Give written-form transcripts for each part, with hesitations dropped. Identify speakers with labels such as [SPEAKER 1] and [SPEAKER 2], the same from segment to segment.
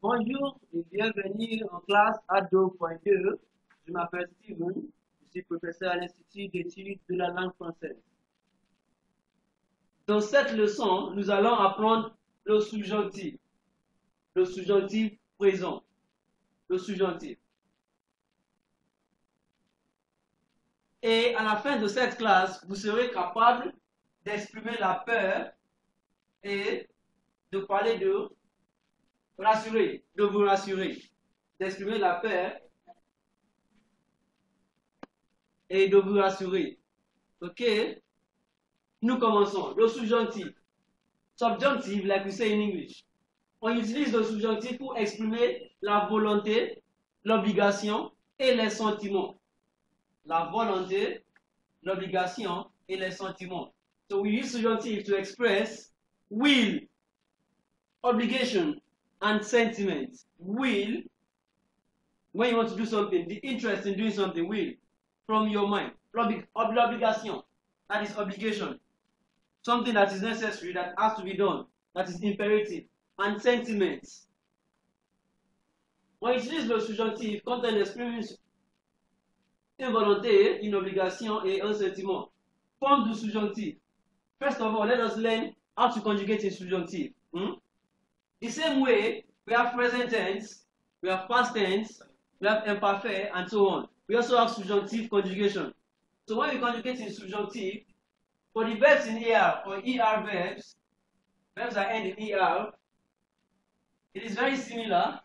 [SPEAKER 1] Bonjour et bienvenue en classe A2.2. Je m'appelle Steven, je suis professeur à l'Institut d'études de la langue française. Dans cette leçon, nous allons apprendre le subjonctif présent, le subjonctif. Et à la fin de cette classe, vous serez capable d'exprimer la peur et de parler de rassurer, de vous rassurer, d'exprimer la peur et de vous rassurer. Ok? Nous commençons. Le subjonctif. Subjunctive, like we say in English. On utilise le subjonctif pour exprimer la volonté, l'obligation et les sentiments. La volonté, l'obligation et les sentiments. So we use subjunctive to express will, obligation, and sentiment. Will, when you want to do something, the interest in doing something, will, from your mind. L'obligation, that is obligation. Something that is necessary, that has to be done, that is imperative, and sentiments. On utilise le subjonctif quand on exprime une volonté, une obligation et un sentiment. Forme du subjonctif. First of all, let us learn how to conjugate in subjunctive. The same way, we have present tense, we have past tense, we have imperfect, and so on. We also have subjunctive conjugation. So when we conjugate in subjunctive, for the verbs in ER or ER verbs that end in ER, it is very similar.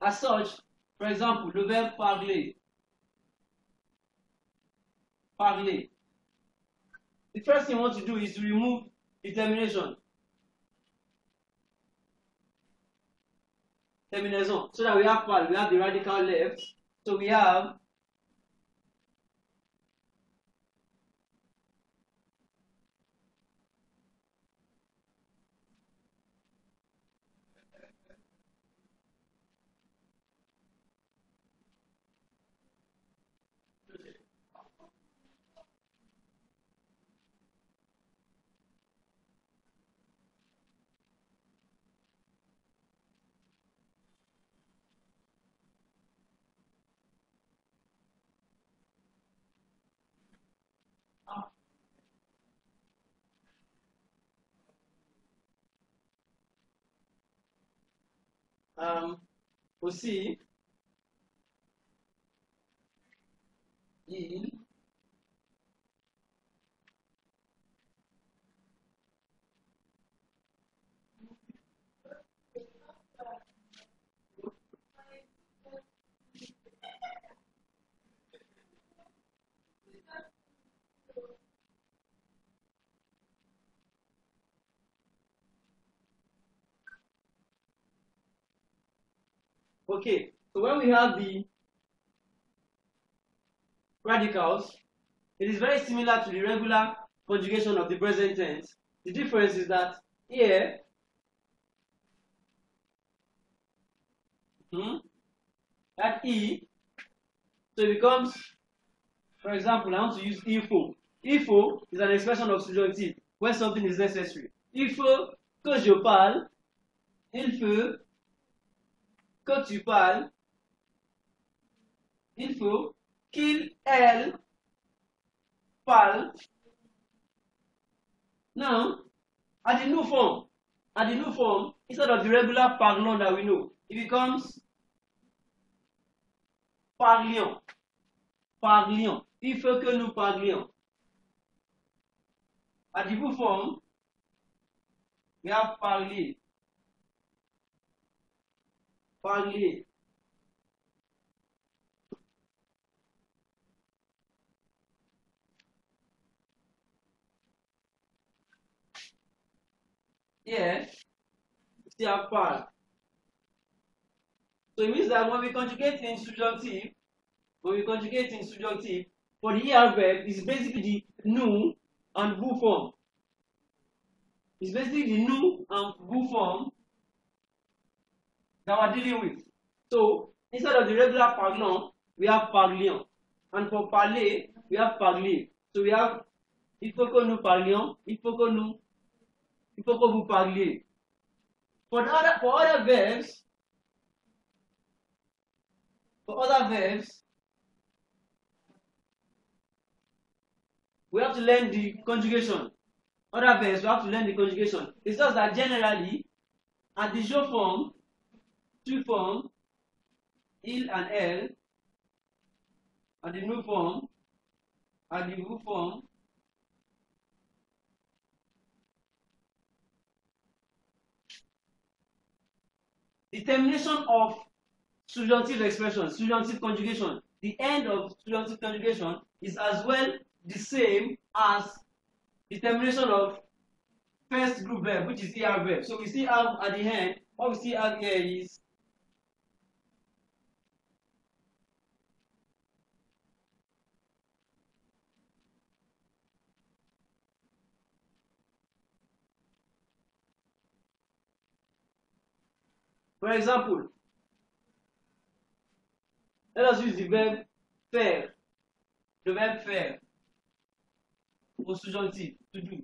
[SPEAKER 1] As such, for example, the verb parler. Parler. The first thing you want to do is to remove the termination. Terminaison. So that we have parle, we have the radical left. So we have aussi il, okay, so when we have the radicals, it is very similar to the regular conjugation of the present tense. The difference is that here, that E, so it becomes, for example, I want to use il faut. Il faut is an expression of subjunctive when something is necessary. Il faut que je parle, il faut que tu parles, il faut qu'il, elle parle. Now, at the new form, instead of the regular parlons that we know, it becomes parlions. Parlions. Il faut que nous parlions. At the new form, we have parler. Parler. Yes. See how parle. So it means that when we conjugate in subjunctive, for the ER verb, it's basically the nous and vous form. It's basically the nous and vous form that we're dealing with. So instead of the regular parlons, we have parlions. And for parler, we have parler. So we have il faut que nous parlions, il faut que vous parliez. For other verbs, we have to learn the conjugation. Other verbs, we have to learn the conjugation. It's just that generally, at the je form, tu form, il and elle, at the nous form, at the vous form, the termination of subjunctive expression, subjunctive conjugation, the end of subjunctive conjugation is as well the same as the termination of first group verb, which is ER verb. So we still have at the end, what we still have here is for example, let us use the verb faire, the verb faire, au subjonctif, to do.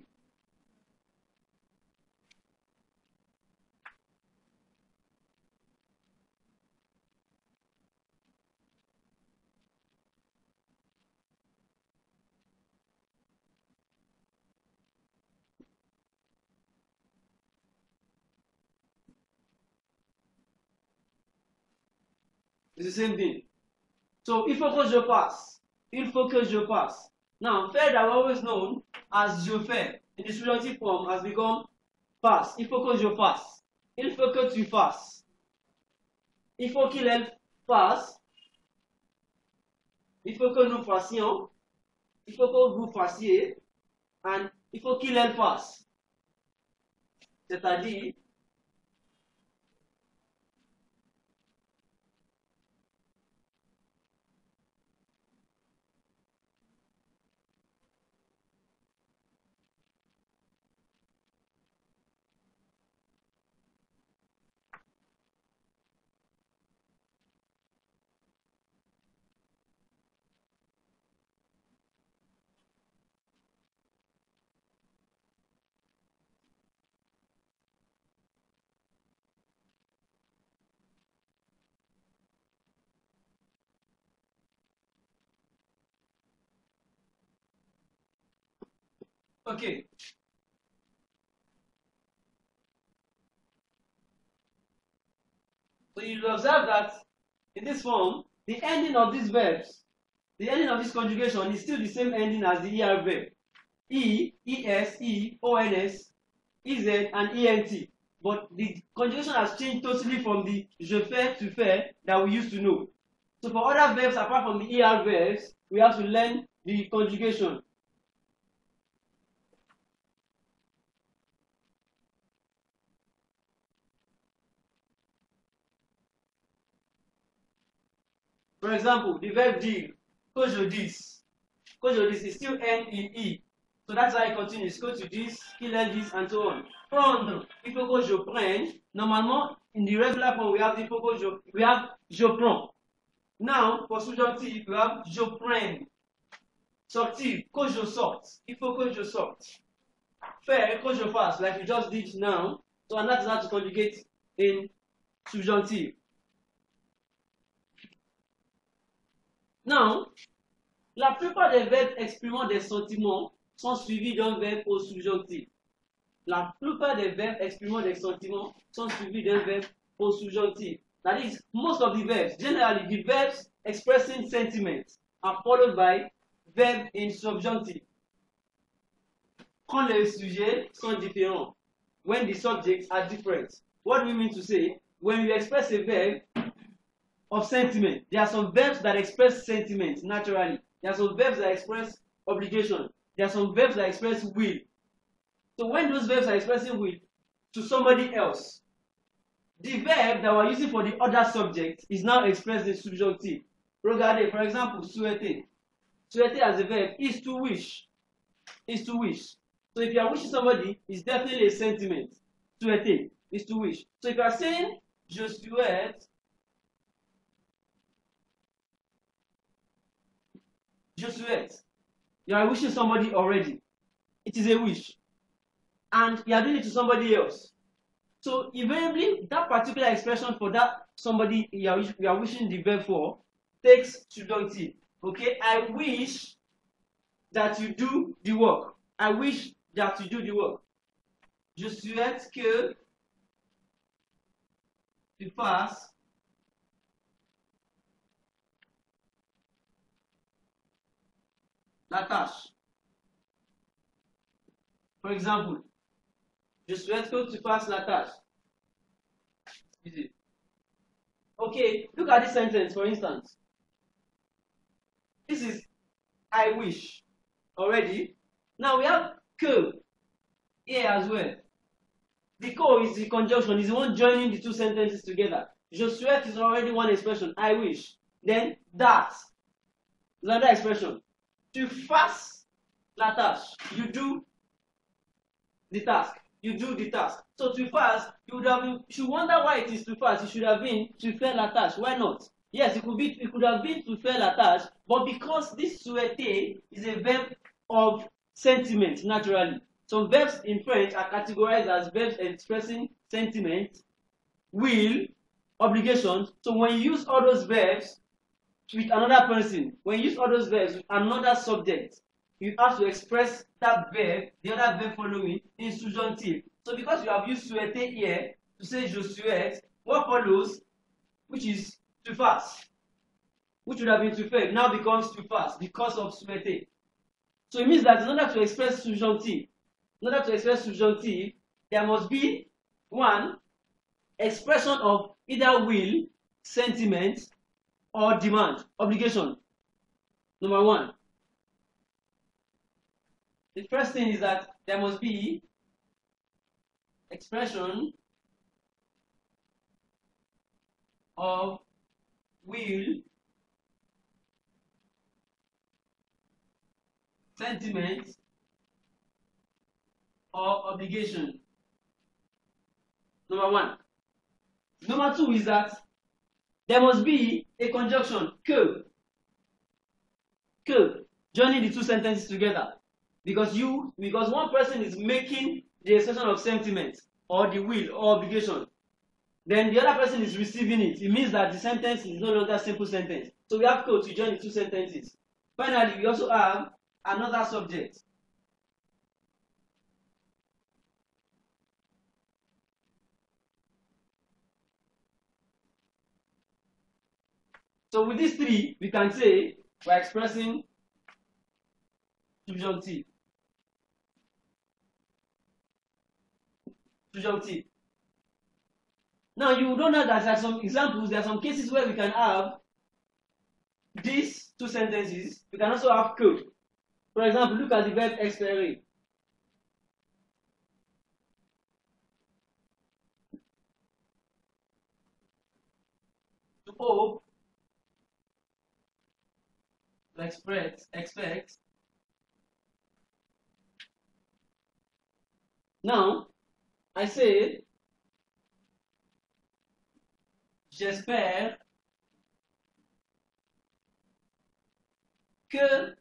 [SPEAKER 1] It's the same thing. So, il faut que je passe. Il faut que je passe. Now, faire that we always known as je fais in the subjunctive form has become passe. Il faut que je fasse. Il faut que tu fasses. Il faut qu'il elle fasse. Il faut que nous fassions. Il faut que vous fassiez. And il faut qu'il elle fasse. C'est-à-dire, okay. So you observe that in this form, the ending of these verbs, the ending of this conjugation is still the same ending as the ER verb. E, ES, E, ONS, EZ, and ENT. But the conjugation has changed totally from the je fais to faire that we used to know. So for other verbs apart from the ER verbs, we have to learn the conjugation. For example, the verb dire, que je dise. Que je dise is still end in E. So that's how it continues. Go to this, qu'il elle dise, and so on. Prendre, il faut que je prenne. Normalement, in the regular form, we have il faut que je prends. Now, for subjunctive, we have je prends. Sortir, que je sorte. Il faut que je sorte. Faire, que je fasse, like we just did now. So, and that's how to conjugate in subjunctive. Now, la plupart des verbes exprimant des sentiments sont suivis d'un verbe au subjonctif. La plupart des verbes exprimant des sentiments sont suivis d'un verbe au subjonctif. That is, most of the verbs, generally the verbs expressing sentiments are followed by verb in subjunctive. Quand les sujets sont différents, when the subjects are different. What do we mean to say? When you express a verb of sentiment, there are some verbs that express sentiment naturally. There are some verbs that express obligation. There are some verbs that express will. So when those verbs are expressing will to somebody else, the verb that we're using for the other subject is now expressed in subjunctive. Regardez, for example, souhaiter. Souhaiter as a verb is to wish. Is to wish. So if you are wishing somebody, it's definitely a sentiment. Souhaiter is to wish. So if you are saying je souhaite, je souhaite, you are wishing somebody already. It is a wish. And you are doing it to somebody else. So invariably, that particular expression for that somebody you are wishing the verb for takes subjunctive. Okay, I wish that you do the work. I wish that you do the work. Je souhaite que tu fasses la tâche. For example, je souhaite que tu fasses la tâche. Okay, look at this sentence for instance. This is I wish already. Now we have que here as well. The co is the conjunction, is the one joining the two sentences together. Je souhaite is already one expression, I wish. Then that is another expression. Tu fasses la tâche. You do the task. You do the task. So tu fasses, you should wonder why it is tu fasses. It should have been tu fais la tâche. Why not? Yes, it could have been tu fais la tâche, but because this souhaiter is a verb of sentiment naturally. Some verbs in French are categorized as verbs expressing sentiment, will, obligations. So when you use all those verbs with another person, when you use all those verbs with another subject, you have to express that verb, the other verb following, in subjunctive. So because you have used souhaiter here to say je souhaite, what follows, which is tu fasses, which would have been tu fais, now becomes tu fasses because of souhaiter. So it means that in order to express subjunctive, there must be one expression of either will, sentiment, or demand, obligation. Number one. The first thing is that there must be expression of will, sentiment, or obligation. Number one. Number two is that there must be a conjunction, que, joining the two sentences together. Because one person is making the expression of sentiment, or the will, or obligation. Then the other person is receiving it. It means that the sentence is no longer a simple sentence. So we have que to join the two sentences. Finally, we also have another subject. So with these three, we can say we're expressing subjunctive. Now you don't know that there are some examples, there are some cases where we can have these two sentences. We can also have que. For example, look at the verb espérer. To hope, to expect. Now, I say, j'espère que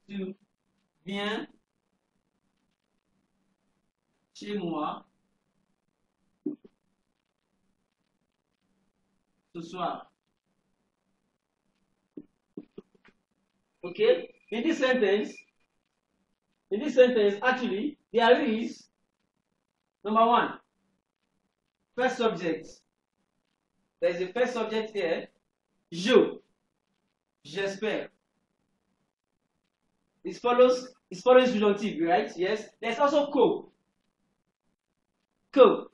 [SPEAKER 1] tu viens chez moi ce soir. Okay? In this sentence, actually, there is, number one, first subject. There's a first subject here. J'espère. It follows subjunctive, right? Yes. There's also que.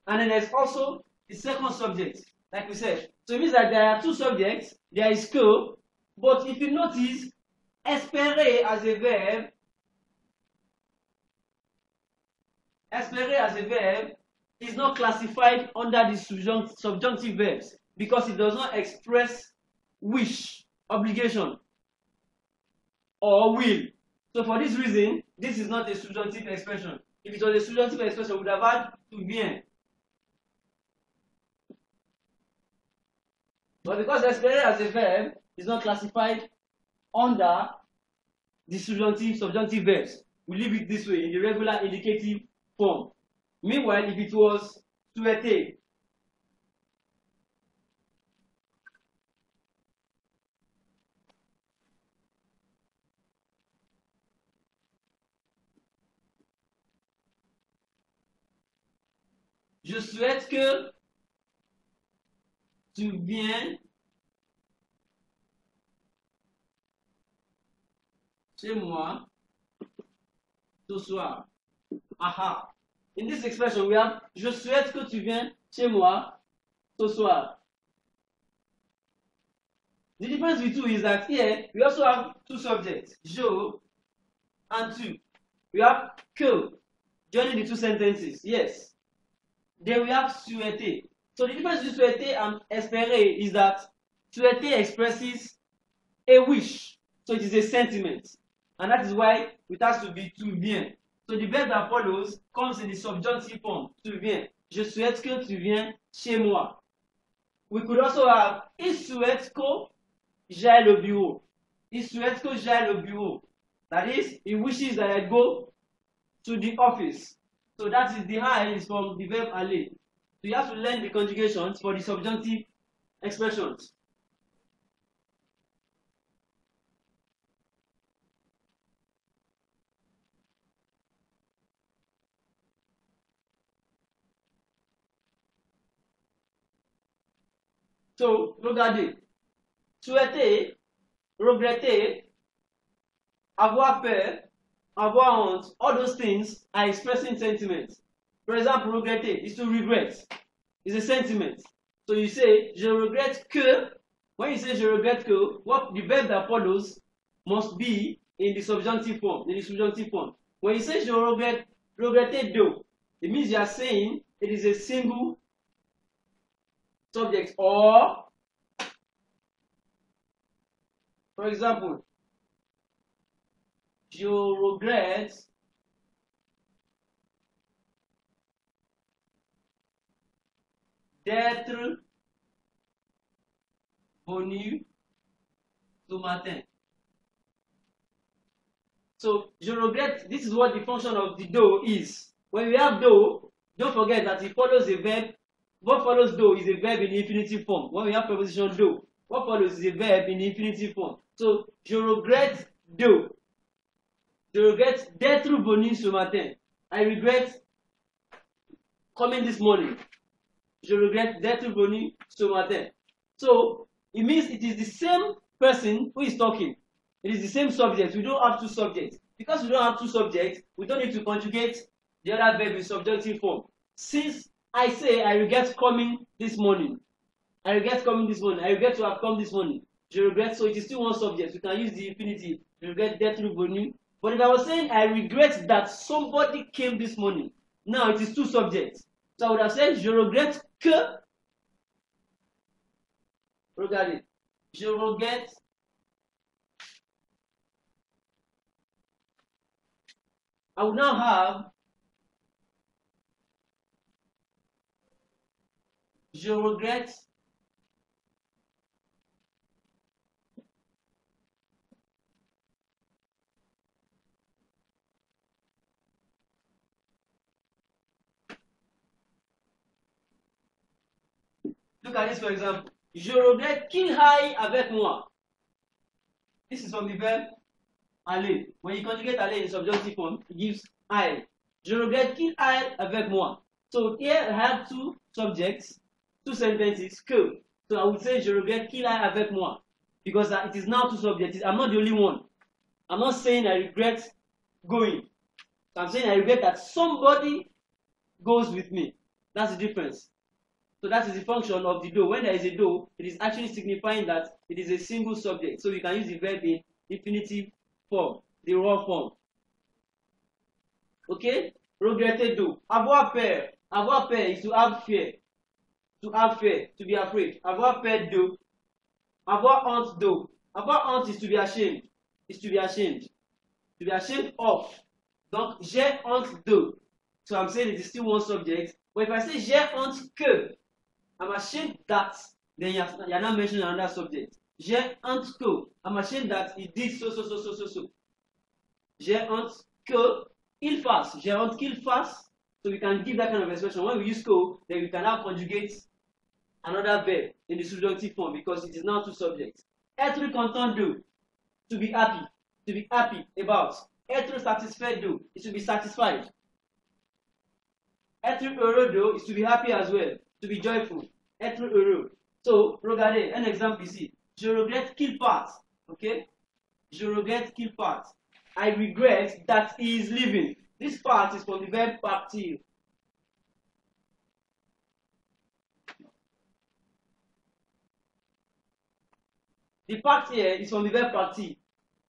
[SPEAKER 1] And then there's also the second subject, like we said. So it means that there are two subjects. There is que, but if you notice, espérer as a verb is not classified under the subjunctive verbs because it does not express wish, obligation, or will. So for this reason, this is not a subjunctive expression. If it was a subjunctive expression, we would have had tu viens. But because espérer as a verb is not classified under the subjunctive verbs, we leave it this way in the regular indicative form. Meanwhile, if it was souhaité, je souhaite que tu viennes chez moi ce soir. Aha. In this expression, we have je souhaite que tu viennes chez moi ce soir. The difference with two is that here we also have two subjects, je and tu. We have que joining the two sentences. Yes. Then we have souhaiter. So the difference between souhaiter and espérer is that souhaiter expresses a wish. So it is a sentiment. And that is why it has to be tu viens. So the verb that follows comes in the subjunctive form. Tu viens. Je souhaite que tu viennes chez moi. We could also have il souhaite que j'aille au bureau. Il souhaite que j'aille au bureau. That is, he wishes that I go to the office. So that is the I is from the verb aller. So you have to learn the conjugations for the subjunctive expressions. So, regardez. Souhaiter, regretter, avoir peur, avoir honte, all those things are expressing sentiments. For example, regretter is to regret. It's a sentiment. So you say, je regrette que. When you say je regrette que, what the verb that follows must be in the subjunctive form. In the subjunctive form. When you say je regrette, regretter de, it means you are saying it is a single subject. Or, for example, je regrette d'être venu ce matin. So, je regrette, this is what the function of the do is. When we have do, don't forget that it follows a verb. What follows do is a verb in the infinitive form. When we have preposition do, what follows is a verb in the infinitive form. So, je regrette de. Je regrette d'être venu ce matin. I regret coming this morning. Je regrette d'être venu ce matin. So, it means it is the same person who is talking. It is the same subject. We don't have two subjects. Because we don't have two subjects, we don't need to conjugate the other verb in subjunctive form. Since I say I regret coming this morning. I regret coming this morning. I regret to have come this morning. Je regrette, so it is still one subject. We can use the infinitive. Je regrette d'être venu. But if I was saying I regret that somebody came this morning, now it is two subjects. So I would have said je regrette que. Regardez. Je regrette. I will now have je regrette look at this for example. Je regrette qu'il aille avec moi. This is from the verb aller. When you conjugate aller in subjunctive form, it gives I. Je regrette qu'il aille avec moi. So here I have two subjects, two sentences, que. So I would say je regrette qu'il aille avec moi. Because it is now two subjects. I'm not the only one. I'm not saying I regret going. So I'm saying I regret that somebody goes with me. That's the difference. So that is the function of the do. When there is a do, it is actually signifying that it is a single subject. So we can use the verb in infinitive form, the raw form. Okay? Regretter do. Avoir peur. Avoir peur is to have fear. To have fear, to be afraid. Avoir peur de. Avoir honte de. Avoir honte is to be ashamed. Is to be ashamed. To be ashamed of. Donc, j'ai honte de. So I'm saying it is still one subject. But if I say j'ai honte que, I'm ashamed that, then you're not mentioning another subject. J'ai honte que, I'm ashamed that he did so. J'ai honte que il fasse. J'ai honte qu'il fasse So we can give that kind of expression. When we use co, then we can now conjugate another verb in the subjunctive form because it is now two subjects. Être content de, to be happy about. Être satisfait de, is to be satisfied. Être heureux de is to be happy as well, to be joyful. Être heureux. So, regardez, un exemple ici. Je regrette qu'il parte. Okay? Je regrette qu'il parte. I regret that he is leaving. This part is from the verb partir. The part here is from the verb partir.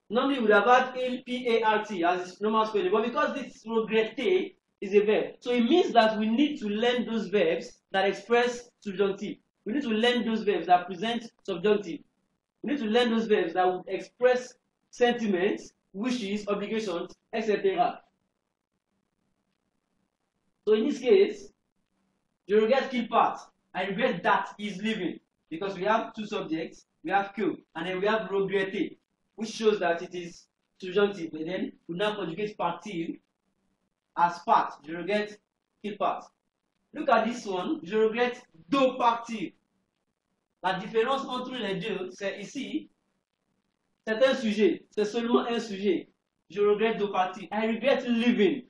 [SPEAKER 1] Normally we would have had il, P-A-R-T as normal spelling, but because this regretter is a verb, so it means that we need to learn those verbs that express subjunctive. We need to learn those verbs that present subjunctive. We need to learn those verbs that would express sentiments, wishes, obligations, etc. So in this case, je regrette qu'il parte. I regret that he is leaving. Because we have two subjects, we have que, and then we have regretter, which shows that it is subjunctive. And then we now conjugate partir as part. Je regrette qu'il parte. Look at this one. Je regrette de partir. La différence entre les deux, c'est ici, c'est un sujet. C'est seulement un sujet. Je regrette de partir. I regret leaving.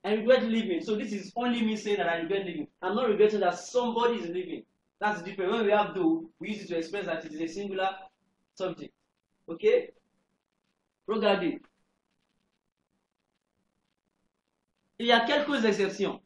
[SPEAKER 1] I regret leaving. So this is only me saying that I regret leaving. I'm not regretting that somebody is leaving. That's different. When we have do, we use it to express that it is a singular subject. Okay? Regardez. Il y a quelques exceptions.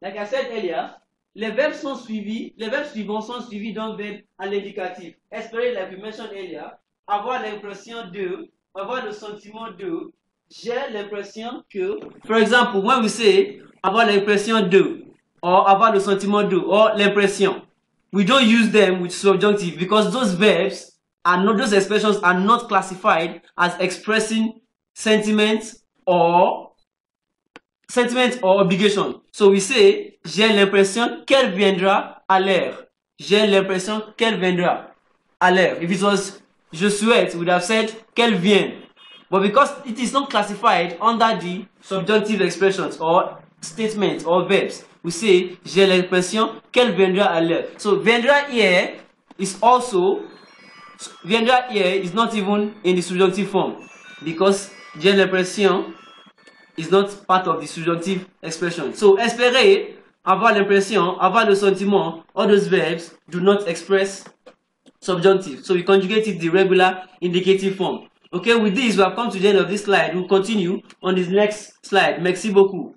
[SPEAKER 1] Like I said earlier, les verbes suivants sont suivis d'un verbe à l'indicatif. Espérer, like we mentioned earlier, avoir l'impression de, avoir le sentiment de, j'ai l'impression que. For example, when we say avoir l'impression de, or avoir le sentiment de, or l'impression, we don't use them with subjunctive because those verbs are not, those expressions are not classified as expressing sentiments or obligation. So we say, j'ai l'impression qu'elle viendra à l'heure. J'ai l'impression qu'elle viendra à l'heure. If it was je souhaite, we would have said qu'elle vienne. But because it is not classified under the subjunctive expressions or statements or verbs, we say, j'ai l'impression qu'elle viendra à l'heure. So viendra here is also, viendra here is not even in the subjunctive form because j'ai l'impression is not part of the subjunctive expression. So espérer, avoir l'impression, avoir le sentiment, all those verbs do not express subjunctive. So we conjugate it the regular indicative form. Okay, with this we have come to the end of this slide. We'll continue on this next slide. Merci beaucoup.